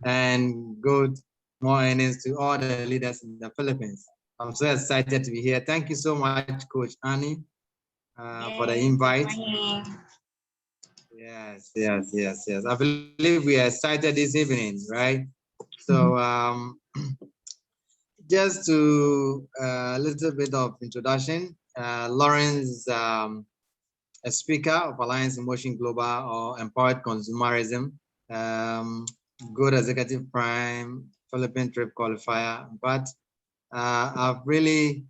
and good morning to all the leaders in the Philippines. I'm so excited to be here. Thank you so much, Coach Annie, for the invite. Yes. I believe we are excited this evening, right? So just to a little bit of introduction. Lawrence, a speaker of Alliance in Motion Global or Empowered Consumerism, good executive prime, Philippine trip qualifier, but I've really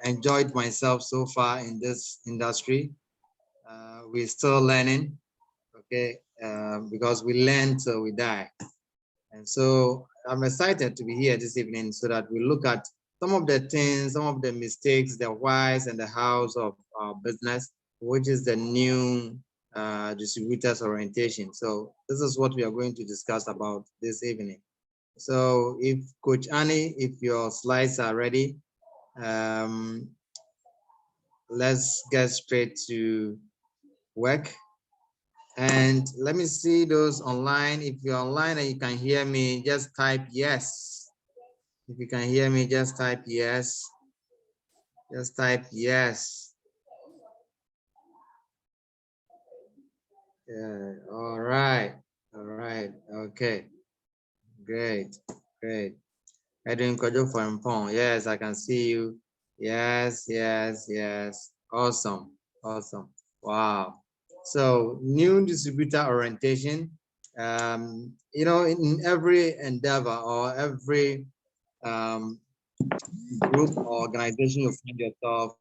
enjoyed myself so far in this industry. We're still learning, okay, because we learn till we die. And so I'm excited to be here this evening so that we look at some of the things, some of the mistakes, the whys and the hows of our business, which is the new distributors orientation. So this is what we are going to discuss about this evening. So if Coach Annie, if your slides are ready, let's get straight to work. And let me see those online. If you're online and you can hear me, just type yes. If you can hear me, just type yes. Just type yes. Yeah, all right. Okay. Great. Edwin Kojo from Pong. Yes, I can see you. Yes. Awesome. Wow. So new distributor orientation. In every endeavor or every group or organization you find yourself,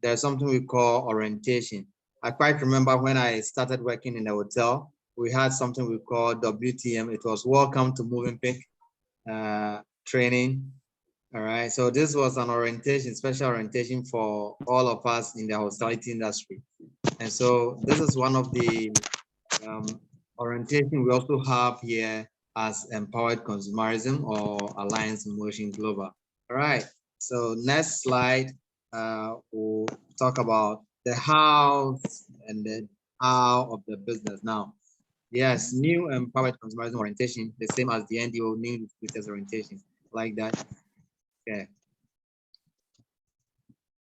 there's something we call orientation. I quite remember when I started working in a hotel, we had something we call WTM. It was Welcome to Moving Pick training. All right, so this was an orientation, special orientation for all of us in the hospitality industry. And so this is one of the orientation we also have here as Empowered Consumerism or Alliance in Motion Global. All right, so next slide, we'll talk about the how and the how of the business. Now, yes, new Empowered Consumerism orientation, the same as the NDO, new business orientation, like that. Okay.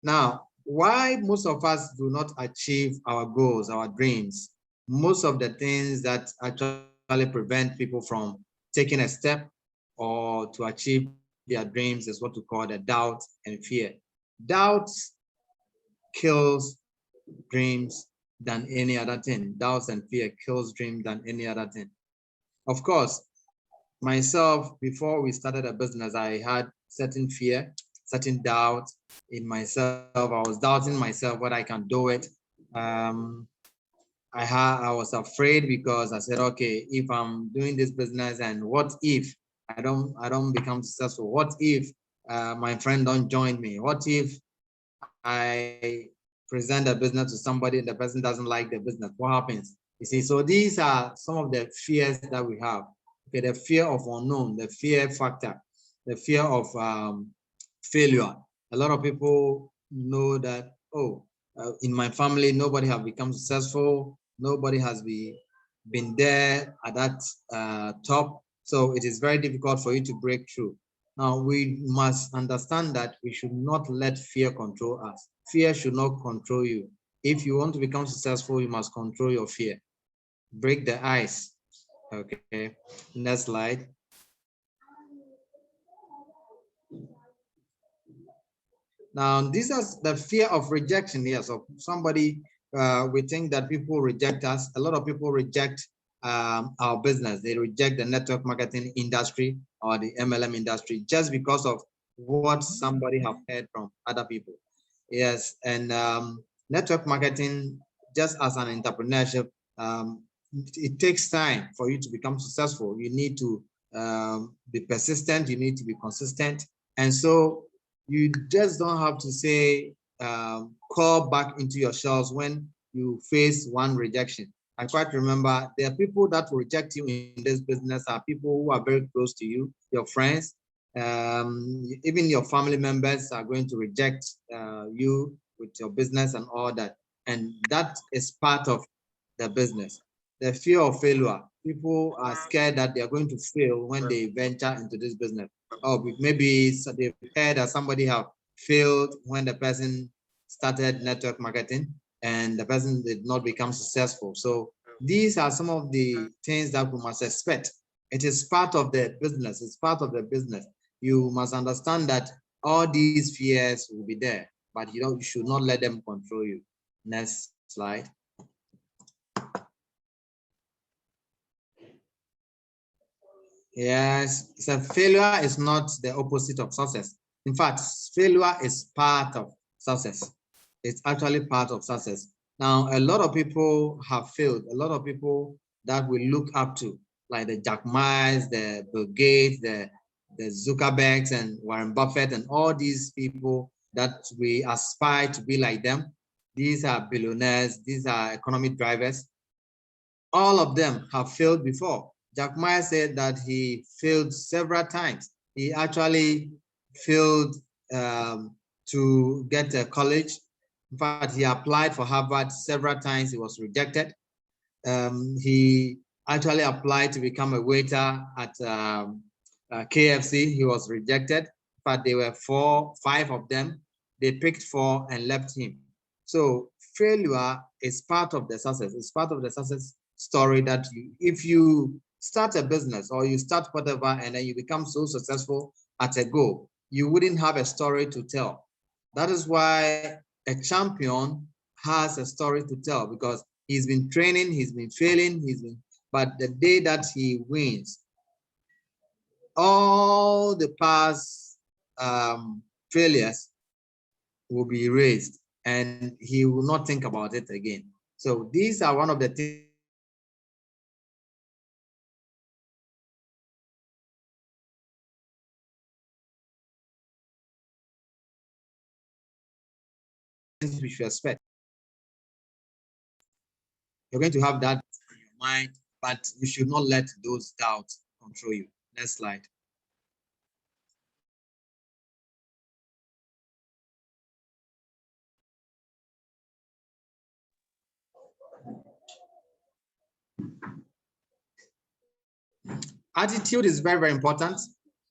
Now, why most of us do not achieve our goals, our dreams? Most of the things that actually prevent people from taking a step or to achieve their dreams is what we call the doubt and fear. Doubt kills dreams than any other thing. Doubts and fear kills dreams than any other thing. Of course, myself, before we started a business, I had certain fear, certain doubt in myself. I was doubting myself whether I can do it. I was afraid because I said, okay, if I'm doing this business and what if I don't become successful? What if my friend don't join me? What if I present a business to somebody and the person doesn't like the business? What happens? You see, so these are some of the fears that we have. Okay, the fear of unknown, the fear factor, the fear of failure. A lot of people know that, in my family, nobody have become successful. Nobody has been there at that top. So it is very difficult for you to break through. Now, we must understand that we should not let fear control us. Fear should not control you. If you want to become successful, you must control your fear. Break the ice. Okay, next slide. Now, this is the fear of rejection. Yes, of somebody. We think that people reject us. A lot of people reject our business. They reject the network marketing industry or the MLM industry just because of what somebody have heard from other people. Yes, and network marketing, just as an entrepreneurship, it takes time for you to become successful. You need to be persistent. You need to be consistent, and so you just don't have to say call back into your shells when you face one rejection. I quite remember there are people that will reject you in this business are people who are very close to you, your friends, even your family members are going to reject you with your business and all that. And that is part of the business. the fear of failure. People are scared that they are going to fail when they venture into this business. Or maybe they've heard that somebody have failed when the person started network marketing and the person did not become successful. So these are some of the things that we must expect. It is part of the business. It's part of the business. You must understand that all these fears will be there, but you should not let them control you. Next slide. Yes, so failure is not the opposite of success. In fact, failure is part of success. It's actually part of success. Now, a lot of people have failed. A lot of people that we look up to, like the Jack Ma's, the Bill Gates, the Zuckerbergs and Warren Buffett, and all these people that we aspire to be like them. These are billionaires. These are economic drivers. All of them have failed before. Jack Ma said that he failed several times. He actually failed to get a college. In fact, he applied for Harvard several times. He was rejected. He actually applied to become a waiter at KFC. He was rejected. But there were 5 of them. They picked 4 and left him. So failure is part of the success. It's part of the success story that if you start a business or you start whatever and then you become so successful at a goal, you wouldn't have a story to tell. That is why a champion has a story to tell, because he's been training, he's been failing, but the day that he wins, all the past failures will be erased and he will not think about it again. So these are one of the things we should expect. You're going to have that in your mind, but you should not let those doubts control you. Next slide. Attitude is very, very important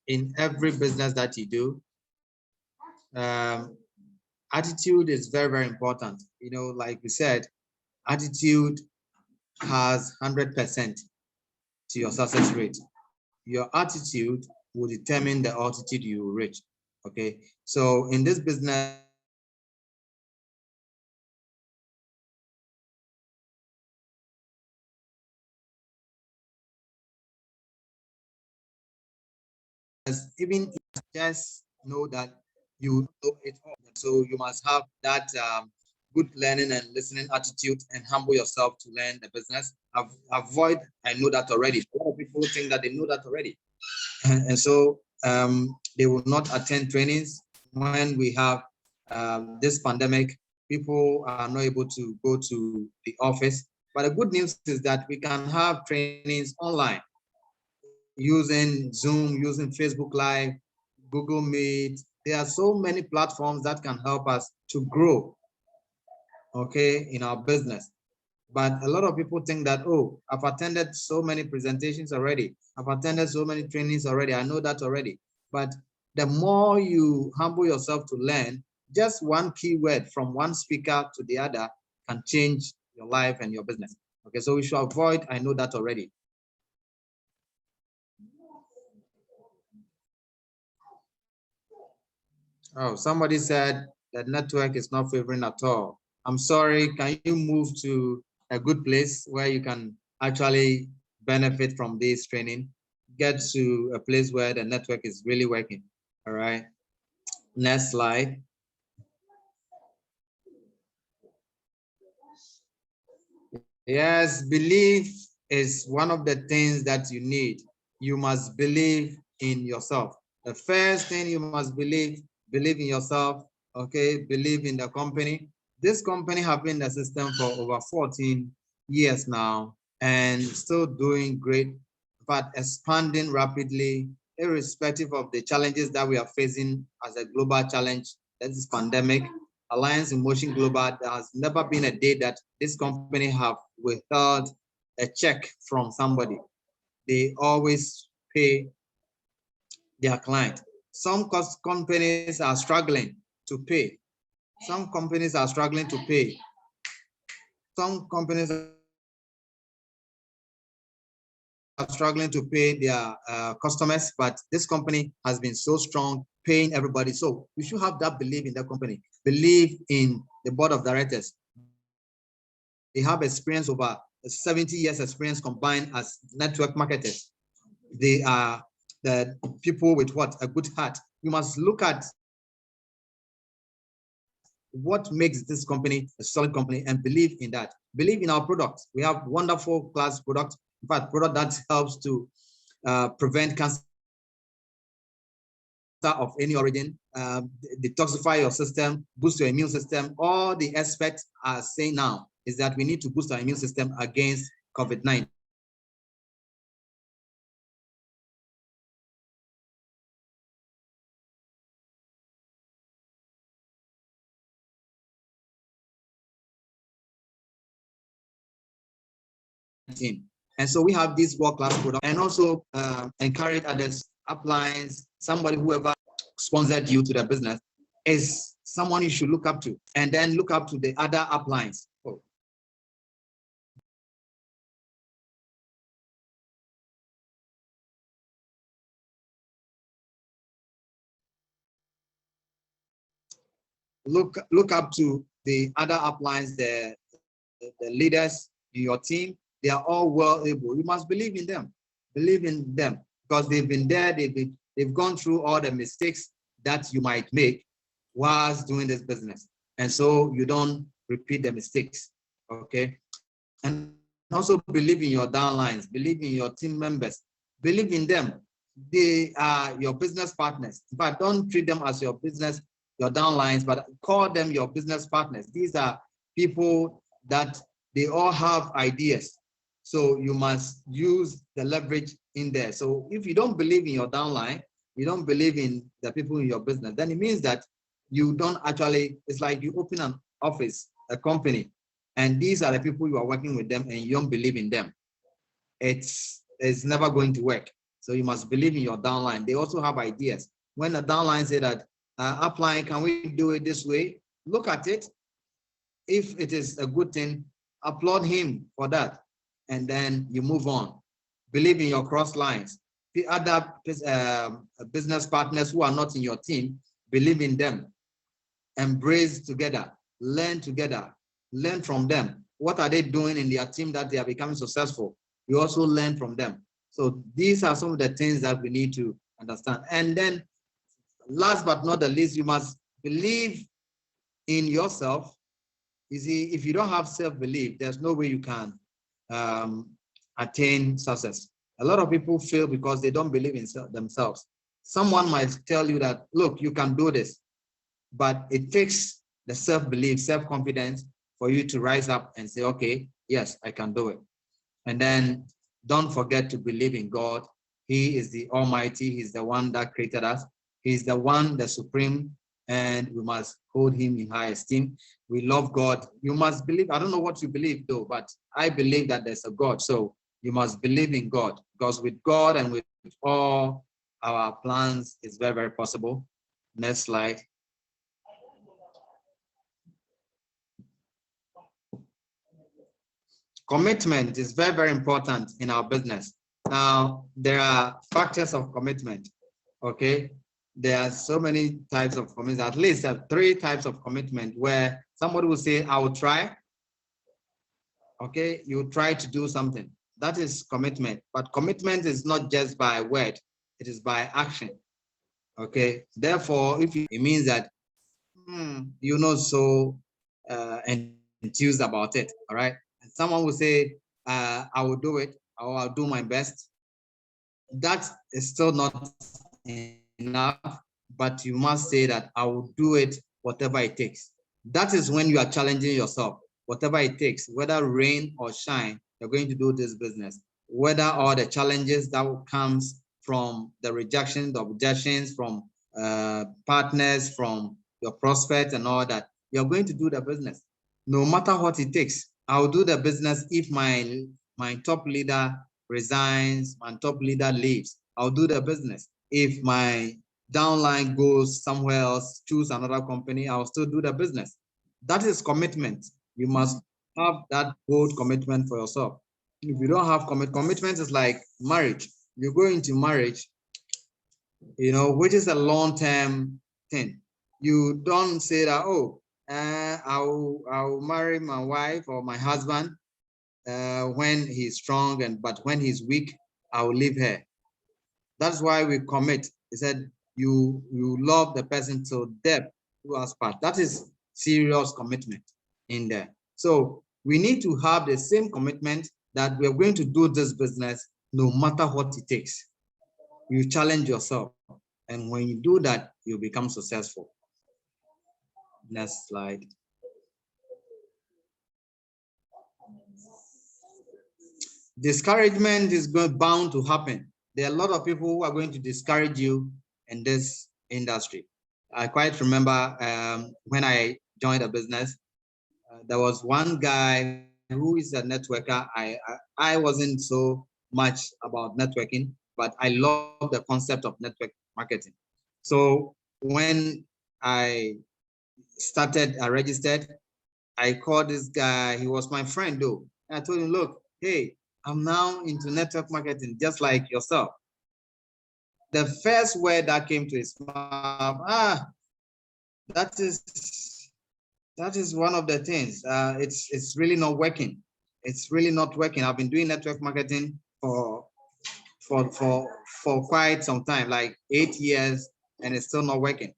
in every business that you do. Attitude is very, very important. Like we said, attitude has 100% to your success rate. Your attitude will determine the altitude you will reach. Okay, so in this business, even just know that you know it all. So you must have that good learning and listening attitude and humble yourself to learn the business. Avoid, I know that already. A lot of people think that they know that already. And so they will not attend trainings when we have this pandemic. People are not able to go to the office. But the good news is that we can have trainings online using Zoom, using Facebook Live, Google Meet. There are so many platforms that can help us to grow, okay, in our business. But a lot of people think that, oh, I've attended so many presentations already. I've attended so many trainings already. I know that already. But the more you humble yourself to learn, just one keyword from one speaker to the other can change your life and your business. Okay, so we should avoid, I know that already. Oh, somebody said that network is not favoring at all. I'm sorry, can you move to a good place where you can actually benefit from this training? Get to a place where the network is really working. All right. Next slide. Yes, belief is one of the things that you need. You must believe in yourself. The first thing you must believe in yourself, okay? Believe in the company. This company have been in the system for over 14 years now and still doing great, but expanding rapidly, irrespective of the challenges that we are facing as a global challenge, that is pandemic. Alliance in Motion Global, there has never been a day that this company have withheld a check from somebody, they always pay their client. Some companies are struggling to pay. Some companies are struggling to pay. Some companies are struggling to pay their customers, but this company has been so strong, paying everybody. So you should have that belief in the company, believe in the board of directors. They have experience, over 70 years experience combined as network marketers. They are the people with what? A good heart. You must look at what makes this company a solid company and believe in that. Believe in our products. We have wonderful class products. In fact, product that helps to prevent cancer of any origin, detoxify your system, boost your immune system. All the experts are saying now is that we need to boost our immune system against COVID-19. And so we have these world-class products, and also encourage others, uplines, somebody, whoever sponsored you to the business is someone you should look up to, and then look up to the other uplines. Oh. Look up to the other uplines, the leaders in your team. They are all well able. You must believe in them. Believe in them, because they've been there. They've gone through all the mistakes that you might make whilst doing this business, and so you don't repeat the mistakes. Okay, and also believe in your downlines. Believe in your team members. Believe in them. They are your business partners. In fact, don't treat them as your business, your downlines, but call them your business partners. These are people that they all have ideas. So you must use the leverage in there. So if you don't believe in your downline, you don't believe in the people in your business, then it means that you don't actually, it's like you open an office, a company, and these are the people you are working with them, and you don't believe in them. It's never going to work. So you must believe in your downline. They also have ideas. When the downline say that, upline, can we do it this way? Look at it. If it is a good thing, applaud him for that, and then you move on. Believe in your cross lines. The other business partners who are not in your team, believe in them. Embrace together, learn from them. What are they doing in their team that they are becoming successful? You also learn from them. So these are some of the things that we need to understand. And then last but not the least, you must believe in yourself. You see, if you don't have self-belief, there's no way you can attain success. A lot of people fail because they don't believe in themselves. Someone might tell you that, look, you can do this, but it takes the self-belief, self-confidence for you to rise up and say, okay, yes, I can do it. And then don't forget to believe in God. He is the Almighty. He's the one that created us. He's the one, the supreme, and we must hold him in high esteem. We love God. You must believe. I don't know what you believe though, but I believe that there's a God. So you must believe in God, because with God and with all our plans, it's very, very possible. Next slide. Commitment is very, very important in our business. Now, there are factors of commitment, okay? There are so many types of commitment, at least 3 types of commitment, where somebody will say, I will try, okay? You try to do something. That is commitment, but commitment is not just by word, it is by action, okay? Therefore, it means that you're not so enthused about it, all right? And someone will say, I will do it, or I'll do my best. That is still not enough, but you must say that I will do it, whatever it takes. That is when you are challenging yourself, whatever it takes, whether rain or shine, you're going to do this business. Whether all the challenges that comes from the rejection, the objections from partners, from your prospects and all that, you're going to do the business. No matter what it takes, I'll do the business if my my top leader resigns, my top leader leaves, I'll do the business. If my downline goes somewhere else, choose another company, I'll still do the business. That is commitment. You must have that bold commitment for yourself. If you don't have commitment is like marriage. You go into marriage, which is a long-term thing. You don't say that, oh, I'll marry my wife or my husband when he's strong, but when he's weak, I will leave her. That's why we commit. He said, you love the person till death do us part. That is serious commitment in there. So we need to have the same commitment that we're going to do this business no matter what it takes. You challenge yourself. And when you do that, you become successful. Next slide. Discouragement is bound to happen. There are a lot of people who are going to discourage you in this industry. I quite remember when I joined a business, there was one guy who is a networker. I wasn't so much about networking, but I love the concept of network marketing. So when I started, I registered, I called this guy. He was my friend though. And I told him, look, hey, I'm now into network marketing, just like yourself. The first word that came to his mouth, that is one of the things. It's really not working. It's really not working. I've been doing network marketing for quite some time, like 8 years, and it's still not working.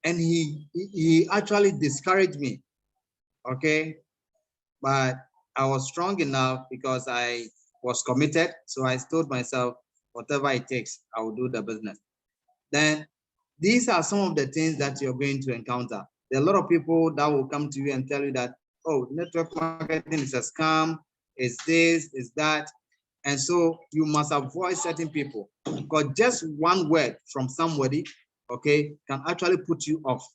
And he actually discouraged me. Okay, but I was strong enough because I was committed. So I told myself, whatever it takes, I will do the business. Then these are some of the things that you're going to encounter. There are a lot of people that will come to you and tell you that, oh, network marketing is a scam, is this, is that. And so you must avoid certain people, because just one word from somebody, okay, can actually put you off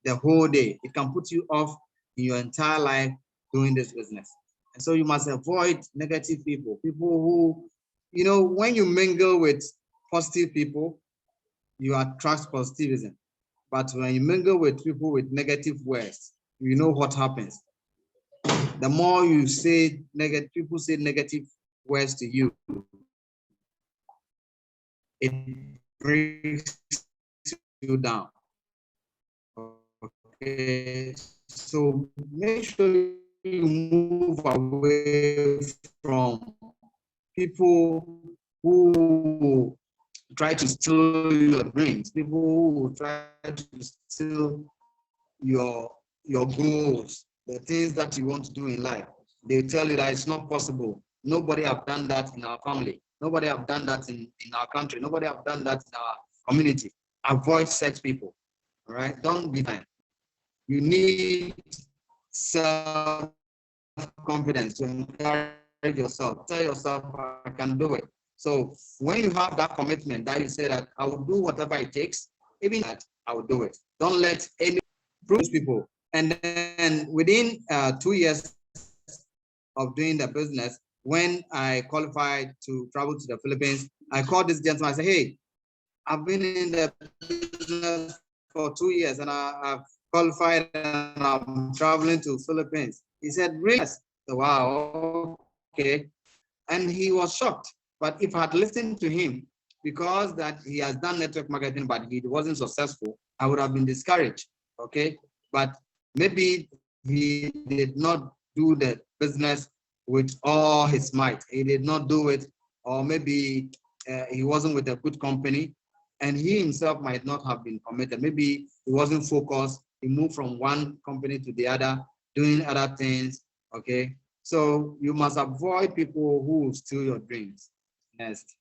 the whole day. It can put you off in your entire life doing this business. And so you must avoid negative people, people who, when you mingle with positive people, you attract positivism. But when you mingle with people with negative words, you know what happens. The more you say negative, people say negative words to you, it brings you down. Okay, so make sure you move away from people who try to steal your dreams, people who try to steal your goals, the things that you want to do in life. They tell you that it's not possible. Nobody have done that in our family. Nobody have done that in our country. Nobody have done that in our community. Avoid such people. All right, don't be fine. You need self-confidence to encourage yourself. Tell yourself, I can do it. So when you have that commitment that you say that I will do whatever it takes, even that I will do it. Don't let any prove people. And then within 2 years of doing the business, when I qualified to travel to the Philippines, I called this gentleman. I said, hey, I've been in the business for 2 years and I've qualified and I'm traveling to Philippines. He said, really? Wow, okay. And he was shocked. But if I had listened to him, because that he has done network marketing, but he wasn't successful, I would have been discouraged, okay? But maybe he did not do the business with all his might. He did not do it, or maybe he wasn't with a good company, and he himself might not have been committed. Maybe he wasn't focused. He moved from one company to the other, doing other things, okay? So you must avoid people who will steal your dreams. Next.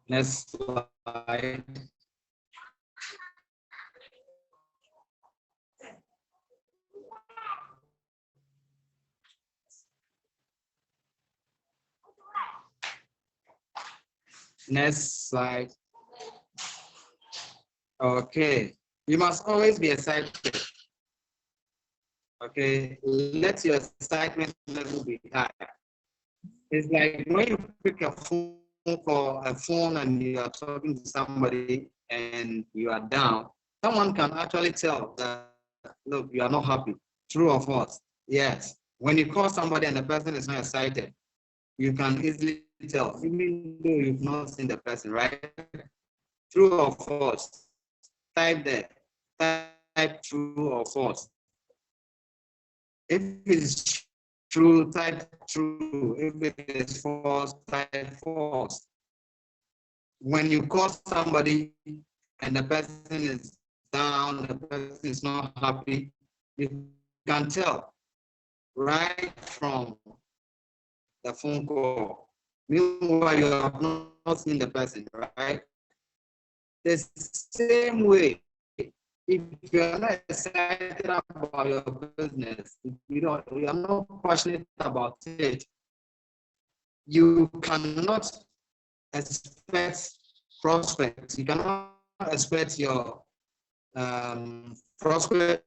Next slide. Next slide. Okay. You must always be excited. Okay, let your excitement level be high. It's like when you pick a phone call, a phone, and you are talking to somebody and you are down, someone can actually tell that, look, you are not happy. True or false? Yes. When you call somebody and the person is not excited, you can easily tell, even though you've not seen the person, right? True or false? Type there. Type true or false. If it is true, type true. If it is false, type false. When you call somebody and the person is down, the person is not happy, you can tell right from the phone call. Meanwhile, you have not seen the person, right? The same way, if you are not excited about your business, if you are not passionate about it, you cannot expect prospects. You cannot expect your prospect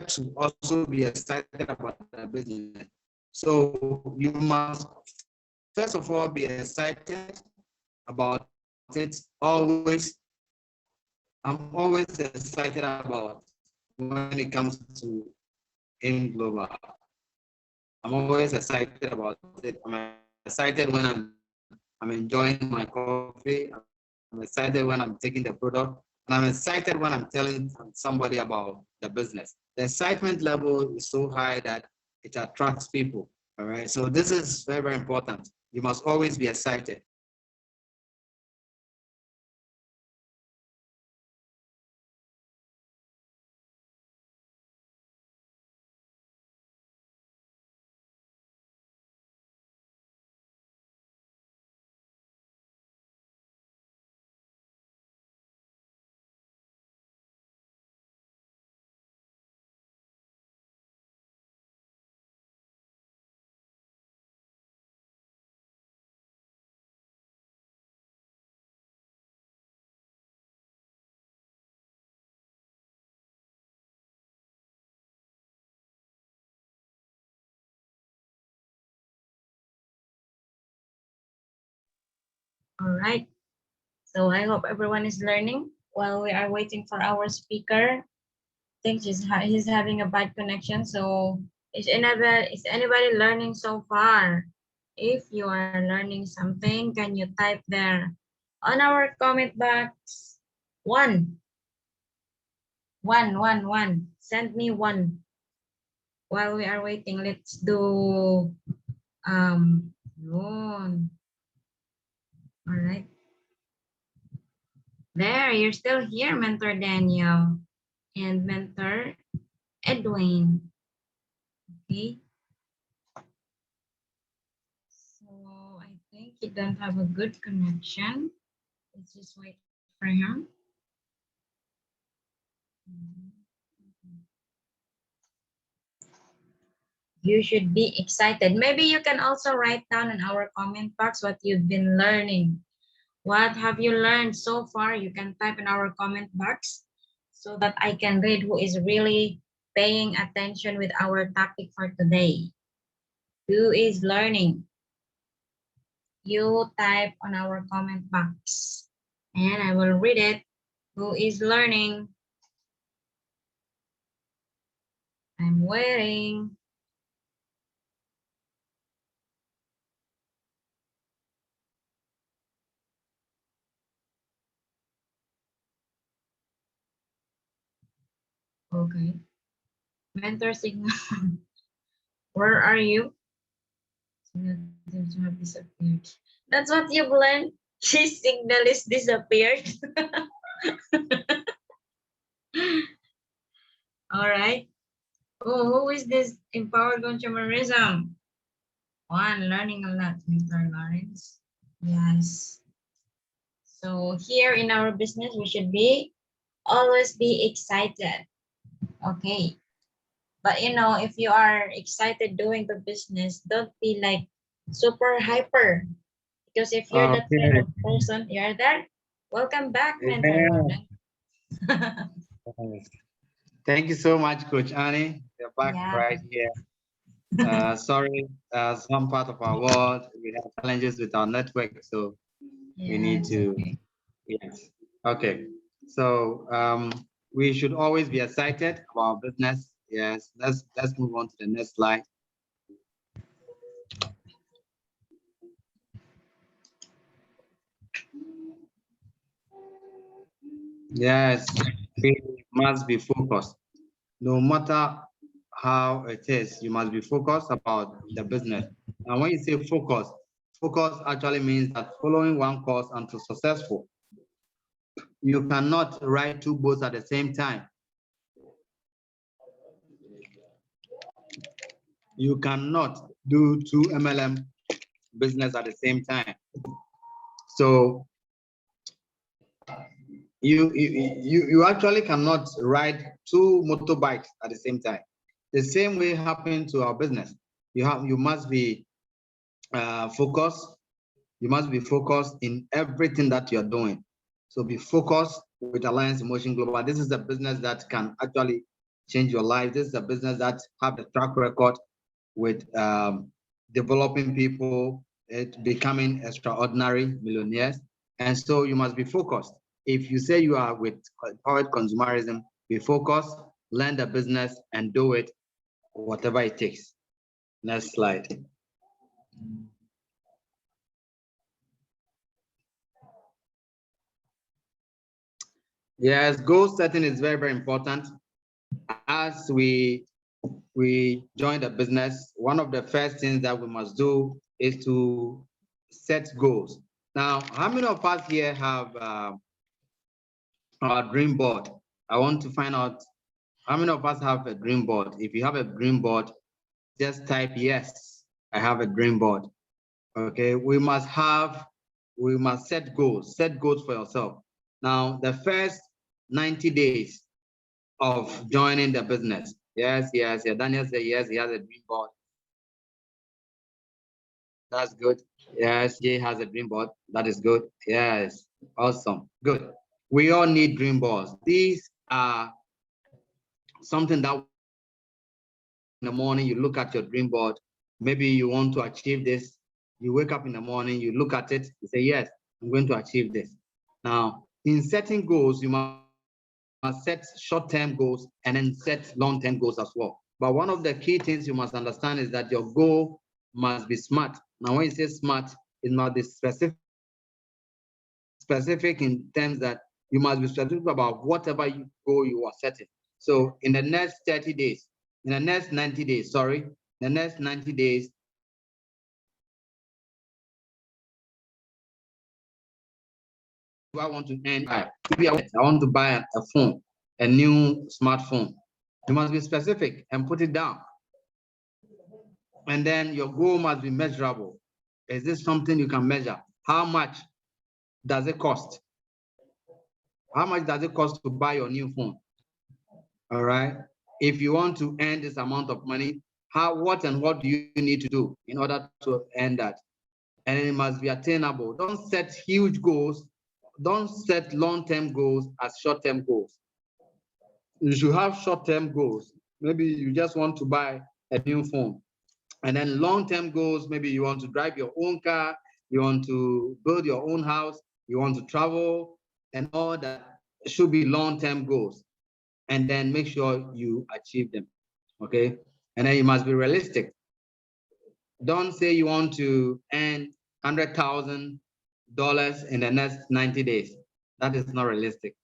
to also be excited about the business. So you must, first of all, be excited about it always. I'm always excited about when it comes to AIM Global. I'm always excited about it. I'm excited when I'm enjoying my coffee. I'm excited when I'm taking the product, and I'm excited when I'm telling somebody about the business. The excitement level is so high that it attracts people. All right. So this is very, very important. You must always be excited. All right. So I hope everyone is learning while we are waiting for our speaker. I think he's having a bad connection. So is anybody learning so far? If you are learning something, can you type there on our comment box? One, one. Send me one. While we are waiting, let's do yun. All right. There, you're still here, Mentor Daniel and Mentor Edwin. Okay. So I think he don't have a good connection. Let's just wait for him. You should be excited. Maybe you can also write down in our comment box what you've been learning. What have you learned so far? You can type in our comment box so that I can read who is really paying attention with our topic for today. Who is learning? You type on our comment box and I will read it. Who is learning? I'm waiting. Okay. Mentor signal. Where are you? Signal seems to have disappeared. That's what you've learned. His signal is disappeared. All right. Oh, who is this empowered consumerism? One, learning a lot, Mr. Lawrence. Yes. So here in our business, we should always be excited. Okay. But you know, if you are excited doing the business, don't be like super hyper. Because if you're that kind Okay. of person, you're there. Welcome back, Mentor Yeah. Lawrence. Thank you so much, Coach Annie. You're back Yeah. right here. Sorry, some part of our world, we have challenges with our network, so we need Yes. to, Okay. yes. Okay, so we should always be excited about business. Yes, let's move on to the next slide. Yes, we must be focused. No matter how it is, you must be focused about the business. And when you say focus, focus actually means that following one course until successful. You cannot ride two boats at the same time. You cannot do two MLM business at the same time. So you actually cannot ride two motorbikes at the same time. The same way happened to our business. You must be focused. You must be focused in everything that you're doing. So be focused with Alliance Emotion Global. This is a business that can actually change your life. This is a business that have a track record with developing people, becoming extraordinary millionaires. And so you must be focused. If you say you are with powered consumerism, be focused, learn the business and do it, whatever it takes. Next slide. Yes, goal setting is very, very important. As we join the business, one of the first things that we must do is to set goals. Now, how many of us here have our dream board? I want to find out how many of us have a dream board. If you have a dream board, just type yes, I have a dream board. Okay, we must set goals for yourself. Now, the first 90 days of joining the business. Yes. Daniel said yes, he has a dream board. That's good. Yes, Jay has a dream board. That is good. Yes, awesome. Good. We all need dream boards. These are something that in the morning you look at your dream board. Maybe you want to achieve this. You wake up in the morning, you look at it, you say, yes, I'm going to achieve this. Now, in setting goals, you must set short-term goals and then set long-term goals as well. But one of the key things you must understand is that your goal must be smart. Now, when you say smart, it must be specific in terms that you must be specific about whatever goal you are setting. So in the next 30 days, in the next 90 days, sorry, the next 90 days, I want to end. Maybe I want to buy a phone, a new smartphone. You must be specific and put it down. And then your goal must be measurable. Is this something you can measure? How much does it cost? How much does it cost to buy your new phone? All right. If you want to earn this amount of money, what do you need to do in order to earn that? And it must be attainable. Don't set huge goals. Don't set long-term goals as short-term goals. You should have short-term goals. Maybe you just want to buy a new phone. And then long-term goals, maybe you want to drive your own car, you want to build your own house, you want to travel, and all that should be long-term goals. And then make sure you achieve them, okay? And then you must be realistic. Don't say you want to earn $100,000 in the next 90 days. That is not realistic,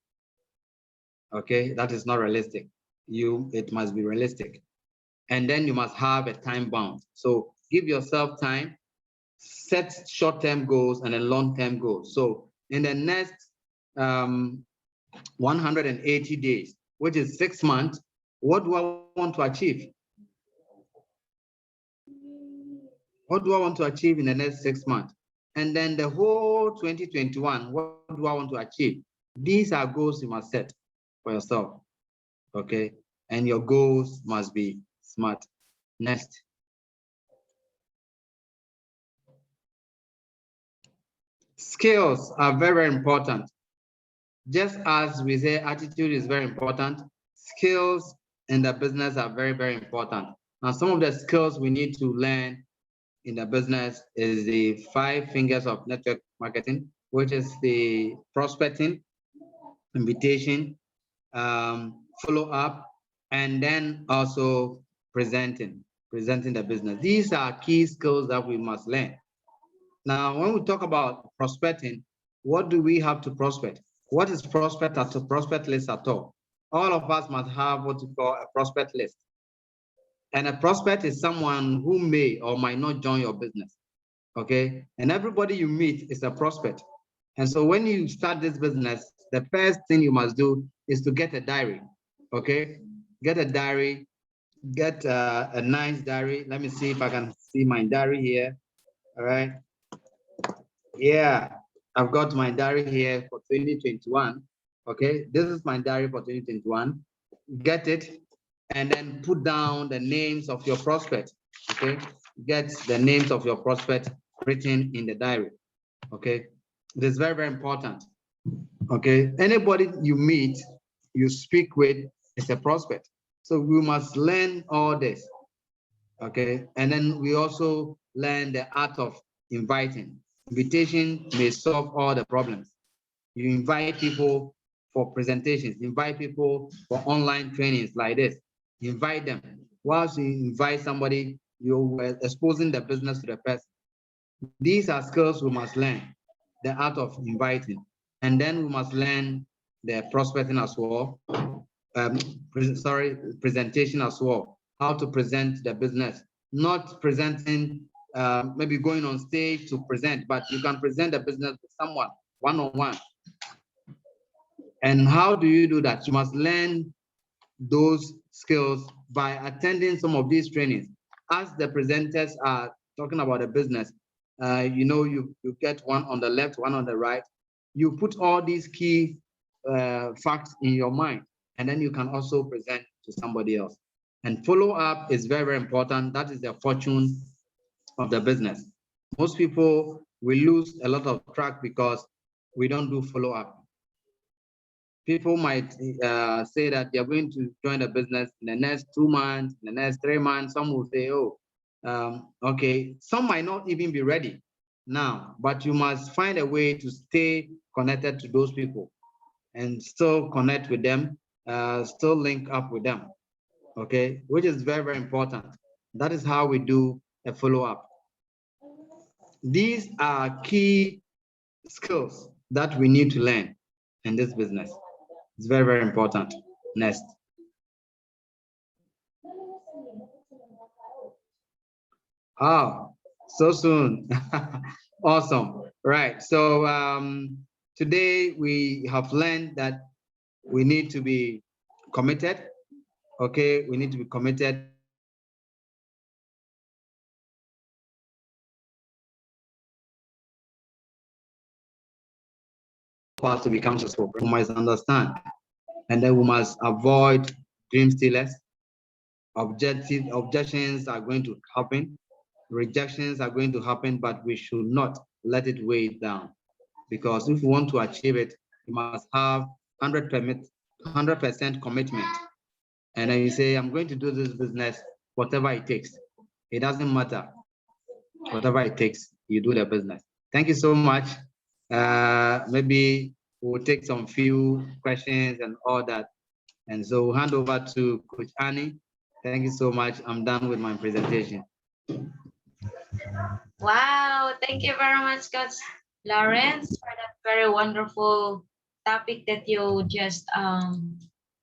okay? That is not realistic. It must be realistic. And then you must have a time bound. So give yourself time, set short-term goals and then long-term goals. So in the next 180 days, which is 6 months, what do I want to achieve? What do I want to achieve in the next 6 months? And then the whole 2021, what do I want to achieve? These are goals you must set for yourself, okay? And your goals must be smart. Next. Skills are very, very important. Just as we say attitude is very important, skills in the business are very, very important. Now, some of the skills we need to learn in the business is the 5 fingers of network marketing, which is the prospecting, invitation, follow up, and then also presenting the business. These are key skills that we must learn. Now, when we talk about prospecting, what do we have to prospect? What is prospect at a prospect list at all? All of us must have what we call a prospect list. And a prospect is someone who may or might not join your business. Okay. And everybody you meet is a prospect. And so when you start this business, the first thing you must do is to get a diary. Okay. Get a diary, get a nice diary. Let me see if I can see my diary here. All right. Yeah, I've got my diary here for 2021. Okay, this is my diary for 2021. Get it, and then put down the names of your prospect. Okay, get the names of your prospect written in the diary. Okay, it is very, very important. Okay, anybody you meet, you speak with is a prospect. So we must learn all this. Okay, and then we also learn the art of inviting. Invitation may solve all the problems. You invite people for presentations, invite people for online trainings like this. Invite them. Whilst you invite somebody, you're exposing the business to the person. These are skills we must learn, the art of inviting. And then we must learn the prospecting as well. Presentation as well. How to present the business, not presenting, maybe going on stage to present, but you can present the business with someone one-on-one. And how do you do that? You must learn those skills by attending some of these trainings. As the presenters are talking about the business, you get one on the left, one on the right. You put all these key facts in your mind, and then you can also present to somebody else. And follow up is very, very important. That is the fortune of the business. Most people will lose a lot of track because we don't do follow up. People might say that they're going to join the business in the next 2 months, in the next 3 months. Some will say, oh, okay. Some might not even be ready now, but you must find a way to stay connected to those people and still connect with them, still link up with them, okay, which is very, very important. That is how we do a follow-up. These are key skills that we need to learn in this business. It's very, very important. Next. Oh, so soon. Awesome. Right. So today we have learned that we need to be committed. Okay, we need to be committed. For us to become successful, we must understand, and then we must avoid dream stealers. Objections are going to happen, rejections are going to happen, but we should not let it weigh down, because if we want to achieve it, you must have 100% commitment. And then you say, I'm going to do this business, whatever it takes. It doesn't matter. Whatever it takes, you do the business. Thank you so much. Maybe we'll take some few questions and all that. And so we'll hand over to Coach Annie. Thank you so much. I'm done with my presentation. Wow, thank you very much, Coach Lawrence, for that very wonderful topic that you just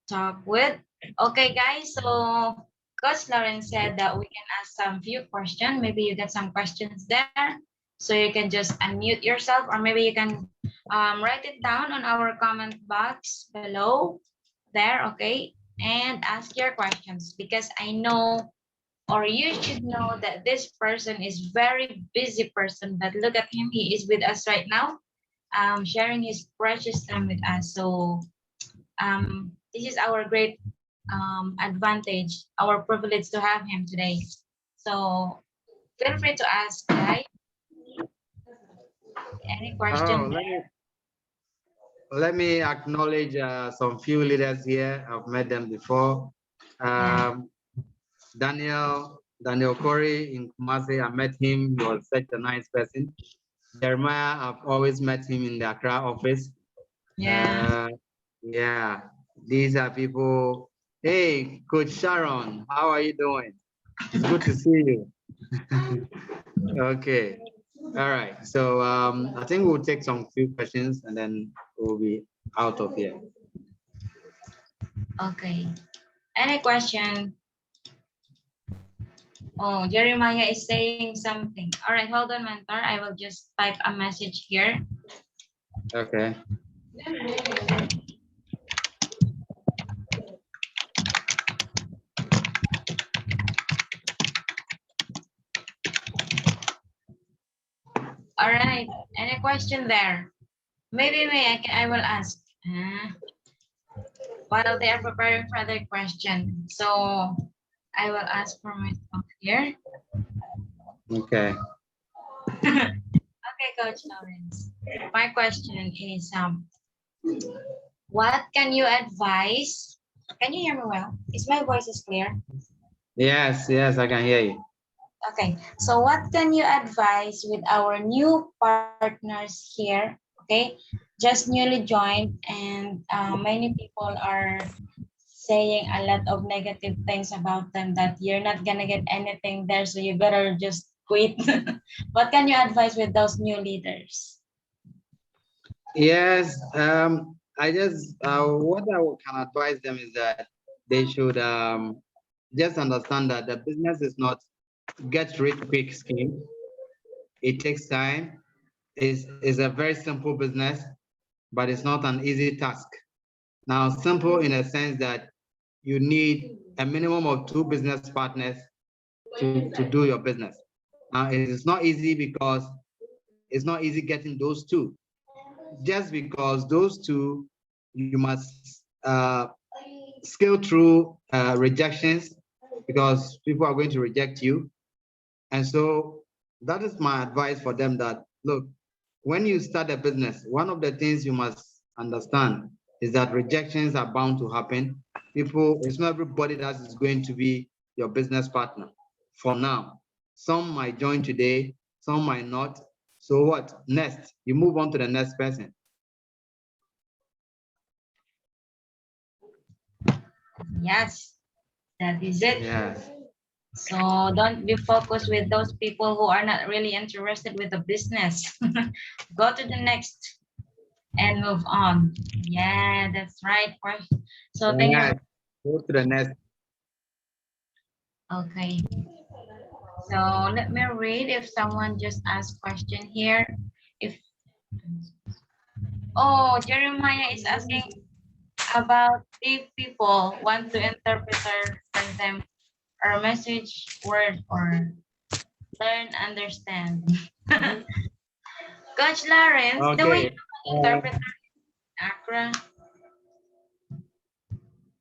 talked with. Okay, guys, so Coach Lawrence said that we can ask some few questions. Maybe you get some questions there, so you can just unmute yourself, or maybe you can write it down on our comment box below there, okay, and ask your questions, because I know, or you should know, that this person is very busy person, but look at him, he is with us right now, sharing his precious time with us. So this is our great advantage, our privilege to have him today. So feel free to ask, guys, any question there. let me acknowledge some few leaders here. I've met them before. Yeah. Daniel Corey in Kumasi, I met him. He was such a nice person. Jeremiah, I've always met him in the Accra office. Yeah. Yeah, these are people. Hey, Coach Sharon, how are you doing? It's good to see you. Okay. All right. So I think we'll take some few questions and then we'll be out of here. Okay. Any question? Oh, Jeremiah is saying something. All right, hold on, mentor. I will just type a message here. Okay. All right. Any question there? Maybe I will ask. While they are preparing for their question. So I will ask for myself here. Okay. Okay, Coach Lawrence. My question is what can you advise? Can you hear me well? Is my voice is clear? Yes, yes, I can hear you. Okay, so what can you advise with our new partners here? Okay, just newly joined, and many people are saying a lot of negative things about them that you're not gonna get anything there, so you better just quit. What can you advise with those new leaders? Yes, I just what I can advise them is that they should just understand that the business is not get rich quick scheme. It takes time. Is a very simple business, but it's not an easy task. Now, simple in a sense that you need a minimum of 2 business partners to do your business. Now, it is not easy because it's not easy getting those 2. Just because those 2, you must scale through rejections because people are going to reject you. And so that is my advice for them that, look, when you start a business, one of the things you must understand is that rejections are bound to happen. People, it's not everybody that is going to be your business partner for now. Some might join today, some might not. So what? Next, you move on to the next person. Yes, that is it. Yes. So don't be focused with those people who are not really interested with the business. Go to the next and move on. Yeah, that's right. So thank you. Yes. Go to the next. Okay. So let me read if someone just asked question here. If Jeremiah is asking about if people want to interpreter for them or message word or learn understand. Coach Lawrence, the way you Okay. have an interpreter in Accra.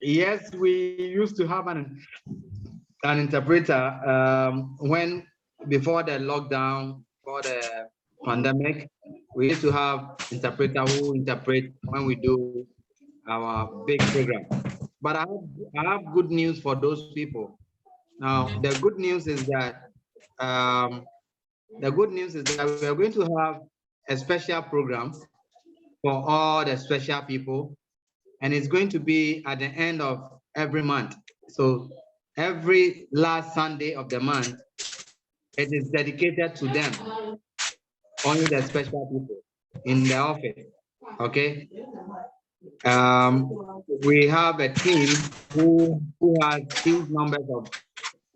Yes, we used to have an interpreter when before the lockdown, before the pandemic, we used to have interpreter who interpret when we do our big program. But I have good news for those people. Now, the good news is that we are going to have a special program for all the special people, and it's going to be at the end of every month. So every last Sunday of the month, it is dedicated to them, only the special people in the office. Okay. We have a team who has huge numbers of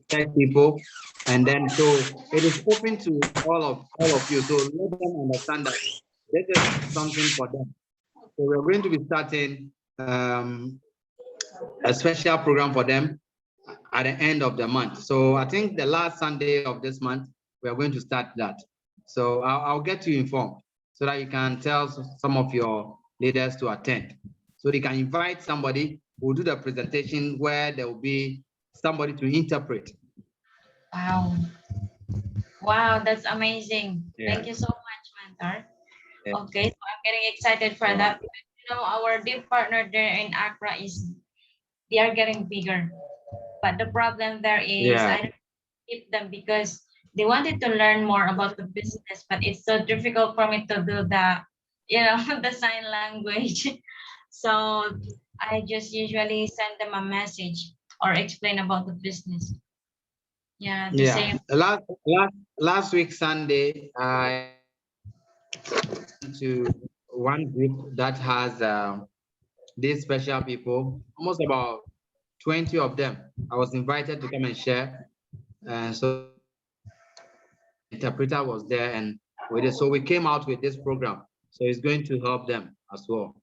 tech people, and then so it is open to all of you. So let them understand that this is something for them. So we're going to be starting a special program for them at the end of the month. So I think the last Sunday of this month, we are going to start that. So I'll get you informed so that you can tell some of your leaders to attend. So they can invite somebody who will do the presentation where there will be somebody to interpret. Wow. Wow, that's amazing. Yeah. Thank you so much, mentor. Yeah. Okay, so I'm getting excited for that. our deep partner there in Accra they are getting bigger. But the problem there is Yeah. I don't keep them because they wanted to learn more about the business, but it's so difficult for me to do the sign language. So I just usually send them a message or explain about the business. Yeah, the Yeah. same. Last week Sunday, I went to one group that has these special people, almost about 20 of them. I was invited to come and share. And so interpreter was there and so we came out with this program. So it's going to help them as well.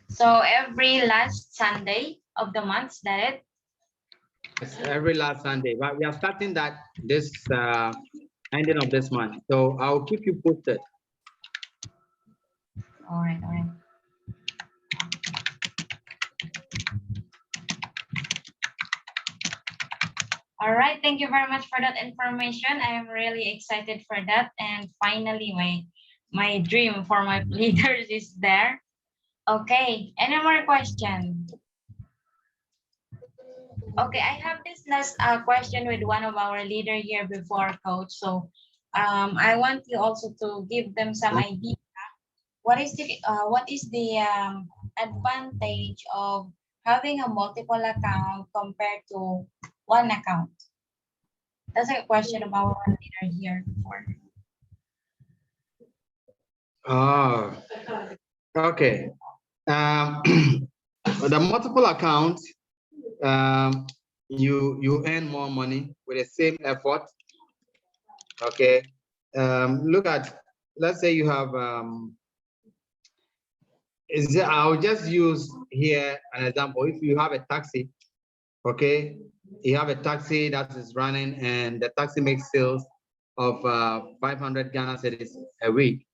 So every last Sunday of the month, is that it? It's every last Sunday, but we are starting that this ending of this month. So I'll keep you posted. All right, all right. All right, thank you very much for that information. I am really excited for that. And finally, my dream for my leaders is there. Okay, any more questions? Okay, I have this last question with one of our leader here before, coach. So I want you also to give them some idea. What is the advantage of having a multiple account compared to one account? That's a question of our one leader here before. Oh, okay. The multiple account, you earn more money with the same effort. Okay. Look at, let's say you have I'll just use here an example. If you have a taxi, okay, you have a taxi that is running and the taxi makes sales of 500 Ghana cedis a week,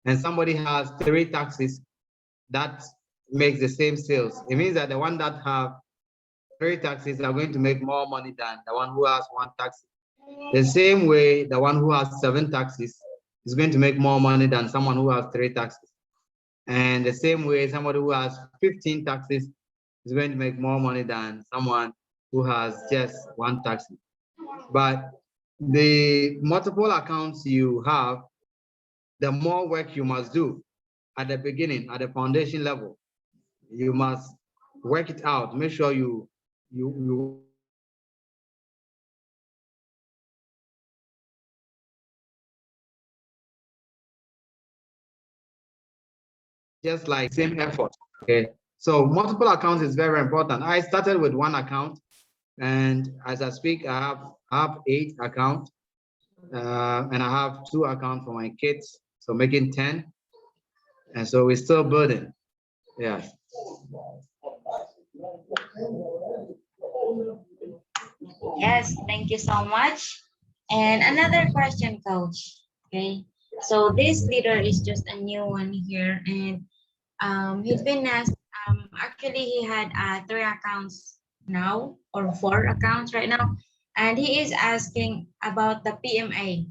and somebody has 3 taxis that makes the same sales. It means that the one that have 3 taxis are going to make more money than the one who has 1 taxi. The same way, the one who has 7 taxis is going to make more money than someone who has 3 taxis. And the same way, somebody who has 15 taxis is going to make more money than someone who has just 1 taxi. But the multiple accounts you have, the more work you must do at the beginning, at the foundation level. You must work it out. Make sure you just like same effort. Okay. So multiple accounts is very important. I started with 1 account, and as I speak, I have 8 accounts, and I have 2 accounts for my kids, so making 10. And so we're still building. Yeah. Yes, thank you so much. And another question, coach. Okay, so this leader is just a new one here, and he's been asked. Actually, he had 3 accounts now or 4 accounts right now, and he is asking about the PMA.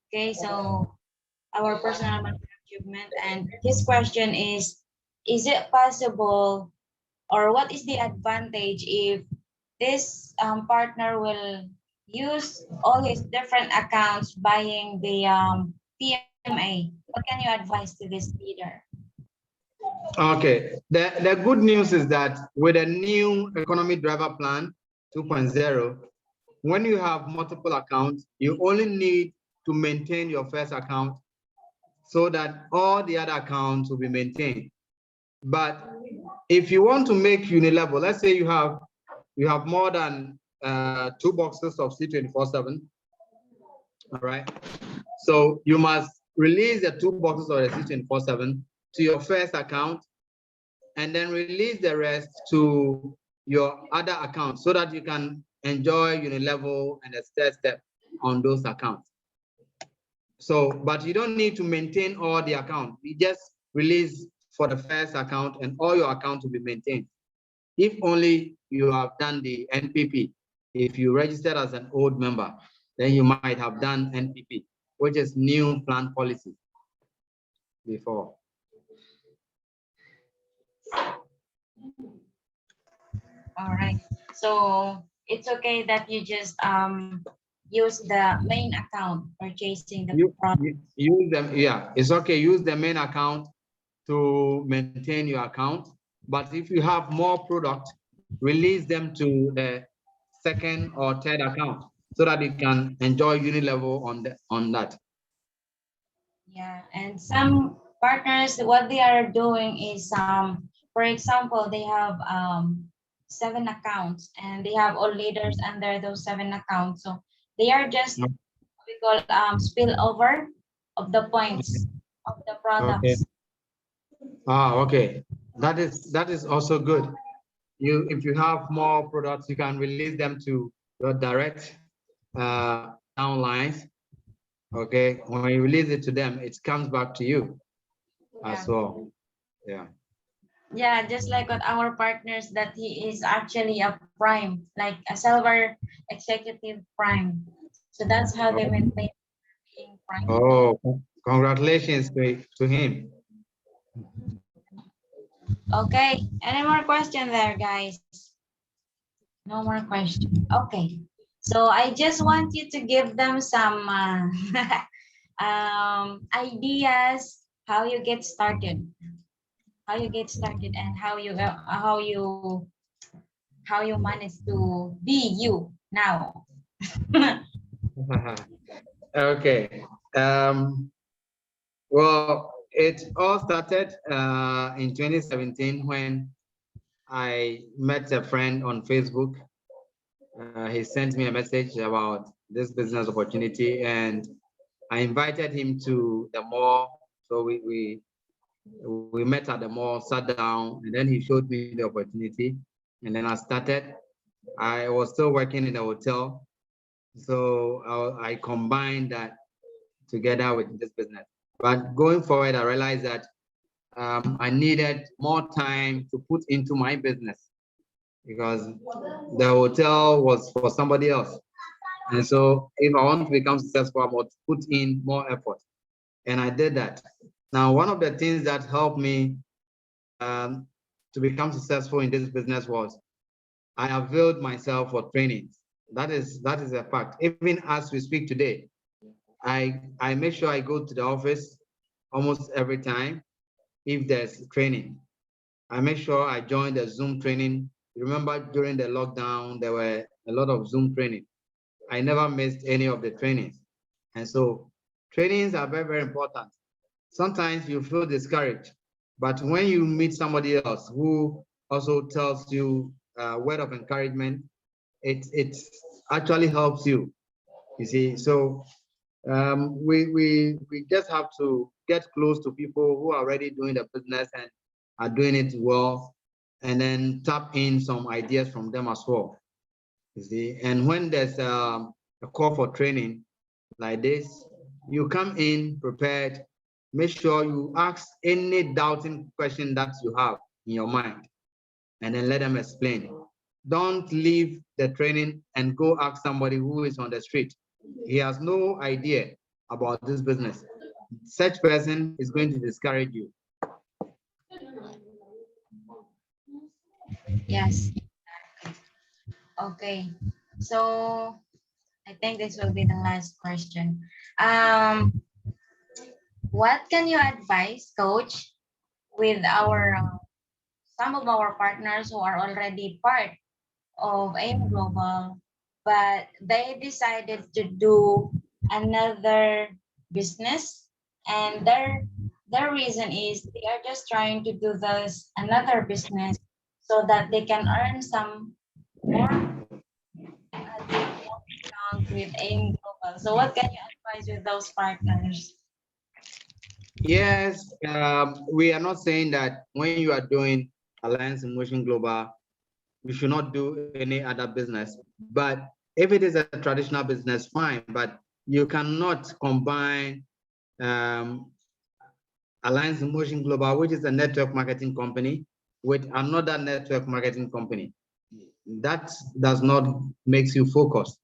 Okay, so our personal achievement, and his question is it possible, or what is the advantage if this partner will use all his different accounts buying the PMA? What can you advise to this leader? Okay. The good news is that with a new economy driver plan 2.0, when you have multiple accounts, you only need to maintain your first account so that all the other accounts will be maintained. But if you want to make unilevel, let's say you have more than 2 boxes of C24/7, all right? So you must release the 2 boxes of the C24/7 to your first account, and then release the rest to your other accounts so that you can enjoy unilevel and the third step on those accounts. So, but you don't need to maintain all the accounts. You just release for the first account and all your accounts will be maintained. If only you have done the NPP. If you registered as an old member, then you might have done NPP, which is new plan policy before. All right. So it's okay that you just use the main account purchasing the product. You use them, yeah, it's okay. Use the main account to maintain your account. But if you have more product, release them to the second or third account so that you can enjoy Unilevel on that. Yeah, and some partners, what they are doing is, for example, they have 7 accounts and they have all leaders under those 7 accounts. So they are just what we call spillover of the points of the Okay. products. Okay. That is also good. If you have more products, you can release them to your direct downlines. Okay. When you release it to them, it comes back to you as Yeah. well. Yeah. Yeah, just like what our partners that he is actually a prime, like a silver executive prime. So that's how they maintain being prime. Oh, congratulations to him. Okay, any more question there, guys? No more question. Okay, so I just want you to give them some ideas how you get started, and how you manage to be you now. Okay. Well, it all started in 2017 when I met a friend on Facebook. He sent me a message about this business opportunity, and I invited him to the mall. So we met at the mall, sat down, and then he showed me the opportunity. And then I started. I was still working in the hotel, so I combined that together with this business. But going forward, I realized that I needed more time to put into my business because the hotel was for somebody else. And so if I want to become successful, I must put in more effort. And I did that. Now, one of the things that helped me to become successful in this business was I availed myself for trainings. That is a fact. Even as we speak today, I make sure I go to the office almost every time if there's training. I make sure I join the Zoom training. Remember during the lockdown, there were a lot of Zoom training. I never missed any of the trainings. And so trainings are very, very important. Sometimes you feel discouraged, but when you meet somebody else who also tells you a word of encouragement, it actually helps you, you see. So we just have to get close to people who are already doing the business and are doing it well, and then tap in some ideas from them as well. You see, and when there's a call for training like this, you come in prepared. Make sure you ask any doubting question that you have in your mind, and then let them explain. Don't leave the training and go ask somebody who is on the street. He has no idea about this business. Such person is going to discourage you. Yes. Okay. So I think this will be the last question. What can you advise, Coach, with our some of our partners who are already part of AIM Global, but they decided to do another business, and their reason is they are just trying to do this another business so that they can earn some more discount with AIM Global. So what can you advise with those partners? Yes, we are not saying that when you are doing Alliance in Motion Global, you should not do any other business. But if it is a traditional business, fine. But you cannot combine Alliance in Motion Global, which is a network marketing company, with another network marketing company. That does not makes you focus.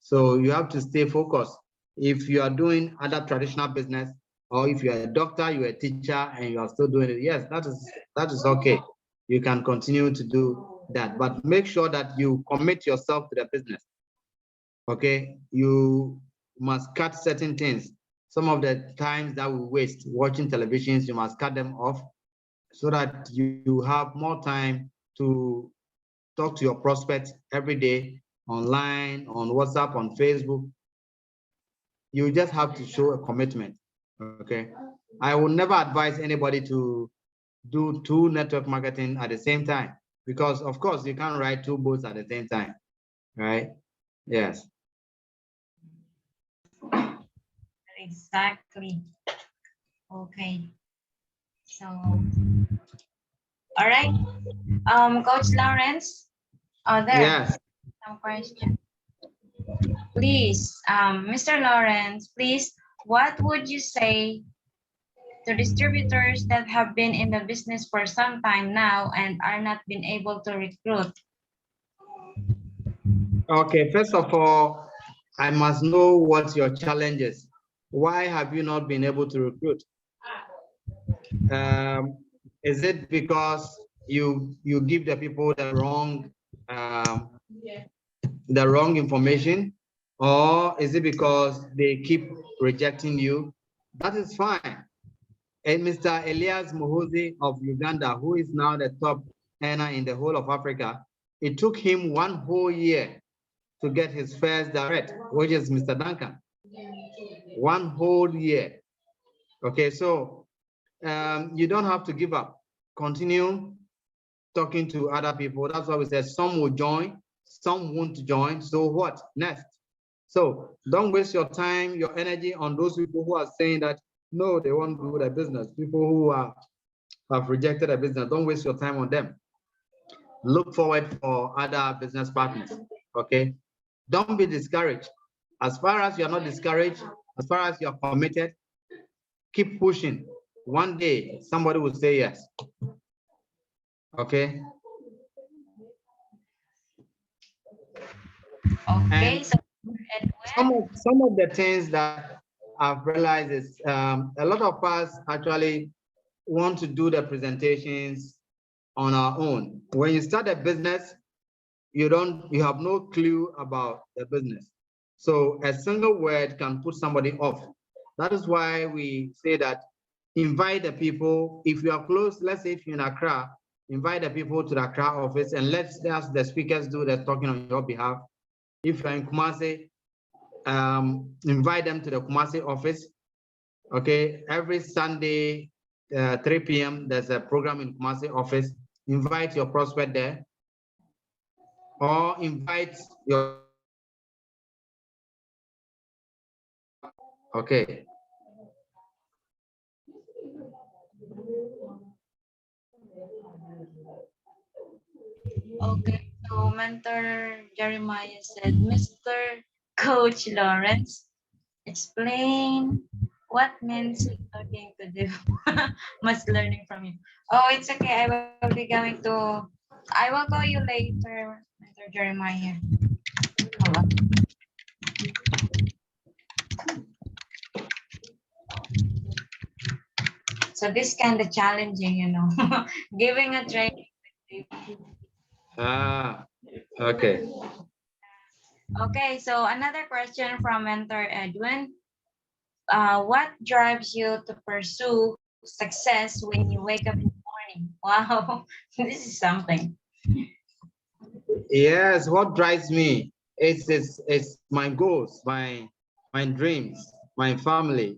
So you have to stay focused. If you are doing other traditional business, or if you're a doctor, you're a teacher, and you are still doing it, yes, that is okay. you can continue to do that. But make sure that you commit yourself to the business. Okay, you must cut certain things. Some of the times that we waste watching televisions, you must cut them off so that you have more time to talk to your prospects every day, online, on WhatsApp, on Facebook. You just have to show a commitment. Okay, I will never advise anybody to do 2 network marketing at the same time, because of course you can't ride 2 boats at the same time, right? Yes. Exactly. Okay. So, all right. Coach Lawrence, there. Yes. Some question. Please, Mr. Lawrence, please, what would you say to distributors that have been in the business for some time now and are not been able to recruit? Okay, first of all, I must know what your challenge is. Why have you not been able to recruit? Is it because you give the people the wrong information, or is it because they keep rejecting you? That is fine. And Mr. Elias Muhozi of Uganda, who is now the top earner in the whole of Africa, it took him 1 whole year to get his first direct, which is Mr. Duncan. 1 whole year. Okay, so you don't have to give up. Continue talking to other people. That's why we said some will join, some won't join. So what next? So don't waste your time, your energy on those people who are saying that no, they won't do their business. People who have rejected a business, don't waste your time on them. Look forward for other business partners. Okay, don't be discouraged. As far as you're not discouraged, as far as you're committed, keep pushing. One day somebody will say yes. Okay. Okay, And so some of the things that I've realized is a lot of us actually want to do the presentations on our own. When you start a business, you have no clue about the business. So a single word can put somebody off. That is why we say that invite the people. If you are close, let's say if you're in Accra, invite the people to the Accra office and let the speakers do the talking on your behalf. If you're in Kumasi, invite them to the Kumasi office. Okay, every Sunday, 3 p.m., there's a program in Kumasi office. Invite your prospect there, or invite your. Okay. okay, so mentor Jeremiah said, Mr. Coach Lawrence, explain what means talking to do. Much learning from you. Oh, it's okay. I will call you later, Mentor Jeremiah. Hold on. So this kind of challenging, giving a training. Ah, okay. Okay, so another question from Mentor Edwin. What drives you to pursue success when you wake up in the morning? Wow, this is something. Yes, what drives me? It's my goals, my dreams, my family.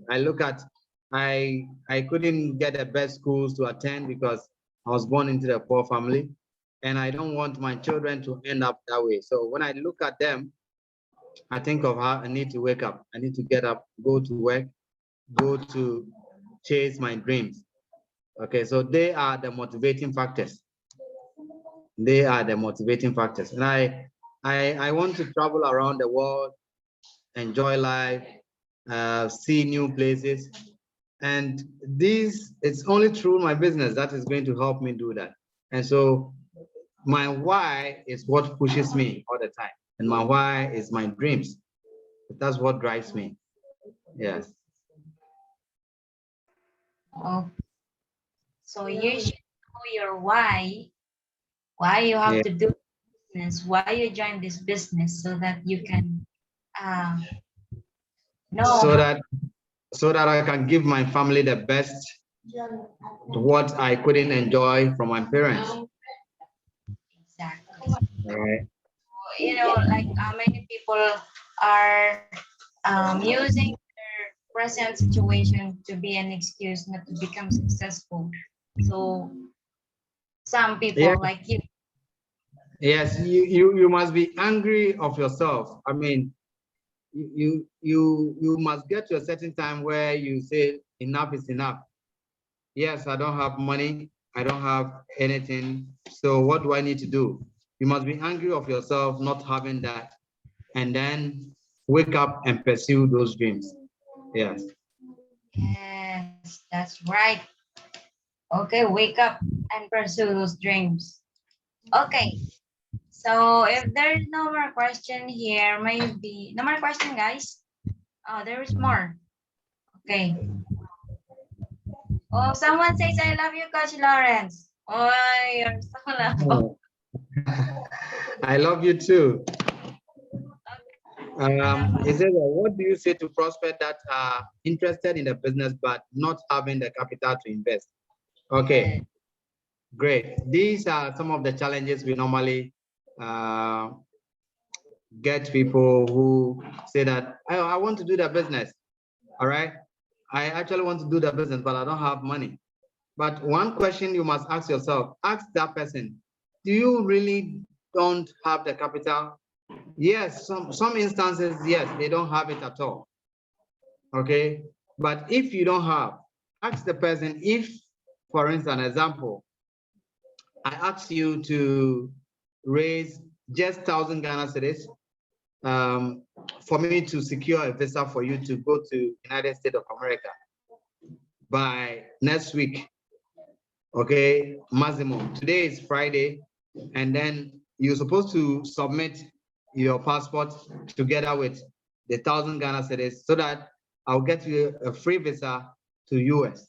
I couldn't get the best schools to attend because I was born into a poor family, and I don't want my children to end up that way. So when I look at them, I think of how I need to wake up. I need to get up, go to work, go to chase my dreams. Okay, so they are the motivating factors. They are the motivating factors. And I want to travel around the world, enjoy life, see new places. And it's only through my business that is going to help me do that. And so my why is what pushes me all the time. And my why is my dreams. That's what drives me. Yes. Oh, so you should know your why why you have Yeah. to do business, why you join this business, so that you can know So how. that I can give my family the best what I couldn't enjoy from my parents. Exactly. All right. You know, like many people are using their present situation to be an excuse not to become successful. So some Yeah. people like you. Yes. You must be angry of yourself. I mean, you must get to a certain time where you say enough is enough. Yes, I don't have money. I don't have anything. So what do I need to do? You must be angry of yourself not having that, and then wake up and pursue those dreams. Yes. Yes, that's right. Okay, wake up and pursue those dreams. Okay, so if there's no more question here, maybe no more question, guys. Oh, there is more. Okay. Oh, someone says I love you, Coach Lawrence. Oh, you're so lovable. Oh, I love you too. Is it what do you say to prospects that are interested in the business but not having the capital to invest? Yeah. Okay, great. These are some of the challenges we normally uh, get people who say that I want to do the business. All right. I actually want to do the business, but I don't have money. But one question you must ask yourself, ask that person, do you really don't have the capital? Yes, some instances, yes, they don't have it at all. Okay. But if you don't have, ask the person if, for instance, example, I ask you to raise just 1,000 Ghana cedis for me to secure a visa for you to go to United States of America by next week. Okay, maximum. Today is Friday, and then you're supposed to submit your passport together with the 1,000 Ghana cedis so that I'll get you a free visa to US.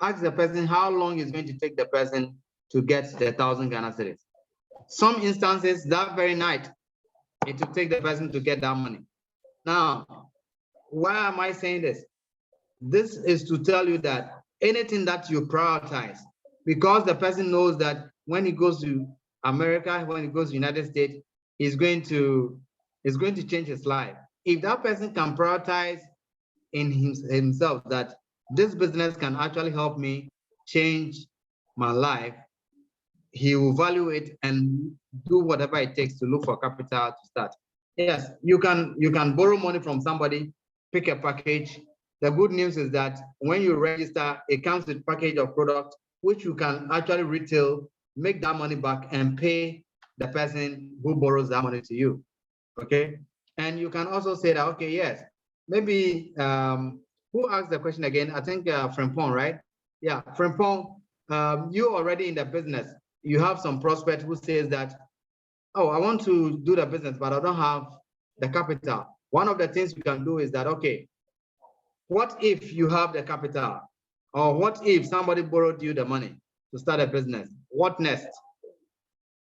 Ask the person how long it's going to take the person to get the 1,000 Ghana cedis. Some instances, that very night, it will take the person to get that money. Now, why am I saying this? This is to tell you that anything that you prioritize, because the person knows that when he goes to America, when he goes to United States, he's going to change his life. If that person can prioritize in himself that this business can actually help me change my life, he will value it and do whatever it takes to look for capital to start. Yes, you can borrow money from somebody, pick a package. The good news is that when you register, it comes with package of product, which you can actually retail, make that money back and pay the person who borrows that money to you. Okay. And you can also say that, okay, yes, maybe who asked the question again? I think Frimpong, right? Yeah, Frimpong, you already in the business. You have some prospect who says that, oh, I want to do the business, but I don't have the capital. One of the things you can do is that, okay, what if you have the capital? Or what if somebody borrowed you the money to start a business? What next?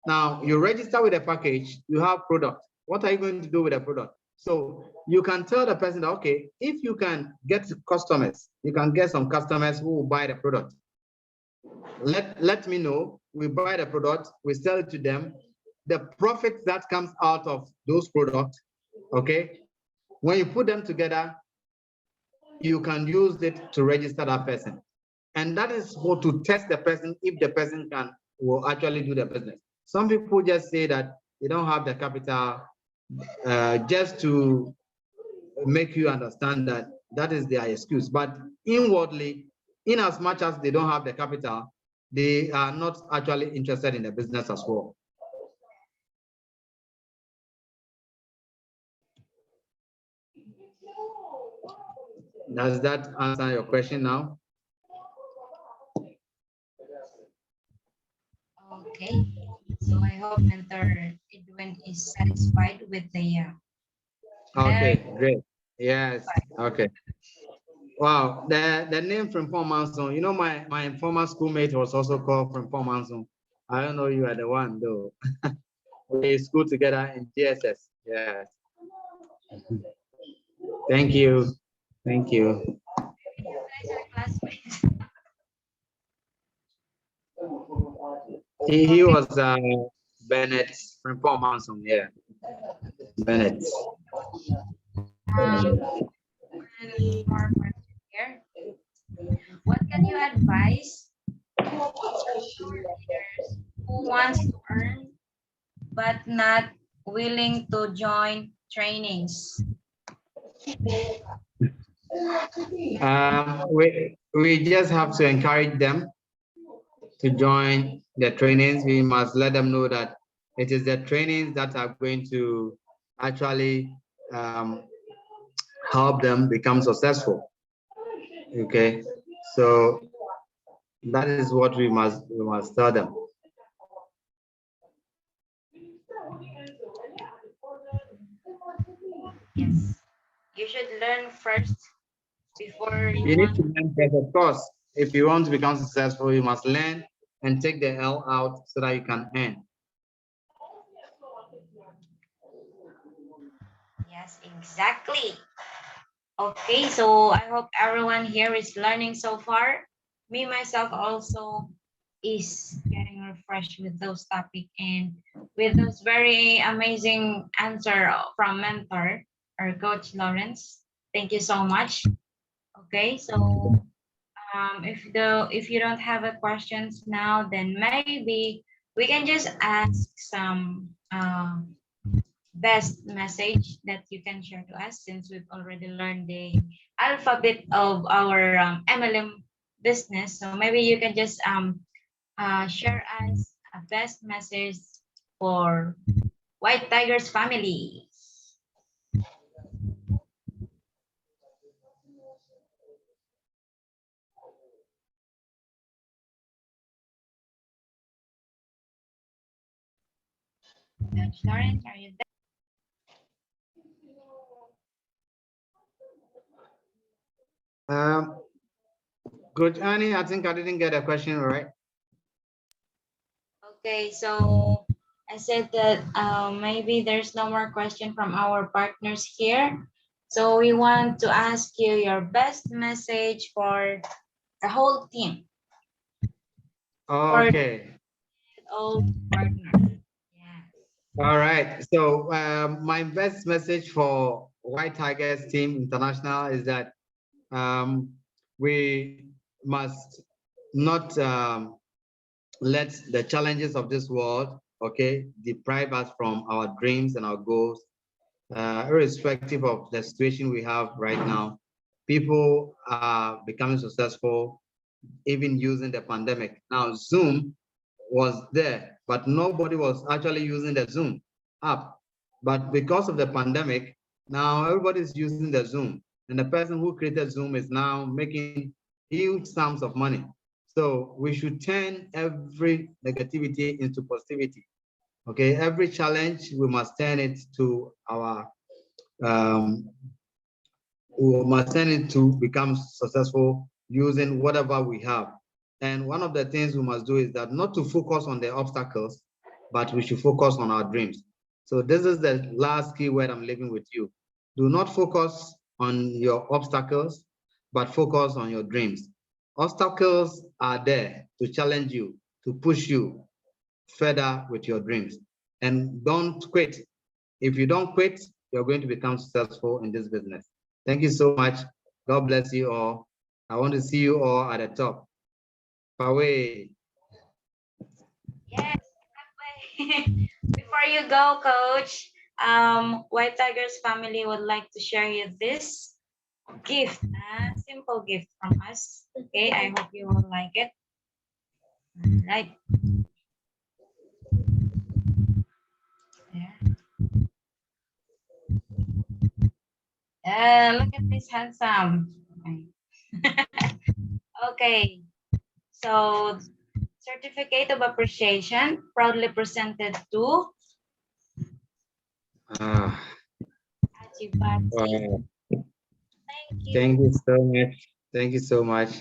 Now you register with a package, you have product. What are you going to do with the product? So you can tell the person that, okay, if you can get customers, you can get some customers who will buy the product. Let me know, we buy the product, we sell it to them. The profit that comes out of those products, okay, when you put them together, you can use it to register that person. And that is how to test the person if the person will actually do the business. Some people just say that they don't have the capital just to make you understand that that is their excuse. But inwardly, in as much as they don't have the capital, they are not actually interested in the business as well. Does that answer your question now? Okay. So I hope Mentor Edwin is satisfied with the Okay, great. Yes. Okay. Wow. The name from Manson, you know, my former schoolmate was also called from Manson. I don't know you are the one though. We school together in TSS. Yes. Thank you. Thank you. You guys are classmates. He was Bennett from Paul Manson. Yeah, Bennett. Um, one more question here. What can you advise our leaders who wants to earn but not willing to join trainings? We just have to encourage them to join the trainings. We must let them know that it is the trainings that are going to actually um, help them become successful. Okay, so that is what we must tell them. Yes. You should learn first before you You need want. to learn first, of course. If you want to become successful, you must learn and take the L out so that you can earn. Yes, exactly. Okay, so I hope everyone here is learning so far. Me, myself also is getting refreshed with those topic and with those very amazing answer from mentor or coach Lawrence. Thank you so much. Okay, so if you don't have a questions now, then maybe we can just ask some best message that you can share to us since we've already learned the alphabet of our MLM business. So maybe you can just share us a best message for White Tigers family. Coach Lawrence, are you there? Um, Coach Annie, I think I didn't get a question right. Okay, so I said that maybe there's no more question from our partners here. So we want to ask you your best message for the whole team, for Okay. all partners. Yeah. All right. So my best message for White Tigers Team International is that we must not let the challenges of this world, okay, deprive us from our dreams and our goals, irrespective of the situation we have right now. People are becoming successful, even using the pandemic. Now, Zoom was there, but nobody was actually using the Zoom app. But because of the pandemic, now everybody's using the Zoom. And the person who created Zoom is now making huge sums of money. So we should turn every negativity into positivity. Okay, every challenge, we must turn it to our, um, we must turn it to become successful using whatever we have. And one of the things we must do is that not to focus on the obstacles, but we should focus on our dreams. So this is the last key word I'm leaving with you. Do not focus on your obstacles, but focus on your dreams. Obstacles are there to challenge you, to push you further with your dreams. And don't quit. If you don't quit, you're going to become successful in this business. Thank you so much. God bless you all. I want to see you all at the top. Away. Yes. Before you go, Coach, White Tigers family would like to share you this gift, a simple gift from us. Okay, I hope you will like it. Right. Look at this handsome. Okay, so certificate of appreciation proudly presented to Ah, Adjei Bati. wow. Thank you. Thank you so much. Thank you so much.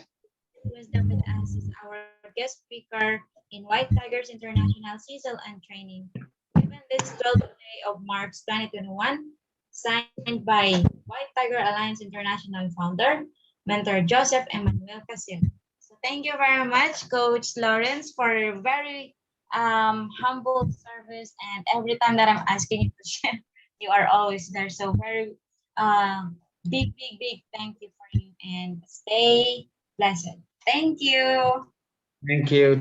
Wisdom with us is our guest speaker in White Tigers International Cecil and Training, given this 12th day of March 2021, signed by White Tiger Alliance International founder, Mentor Joseph Emmanuel Casil. So thank you very much, Coach Lawrence, for your very humble service. And every time that I'm asking you to share, you are always there. So very big thank you for you, and stay blessed. Thank you. Thank you.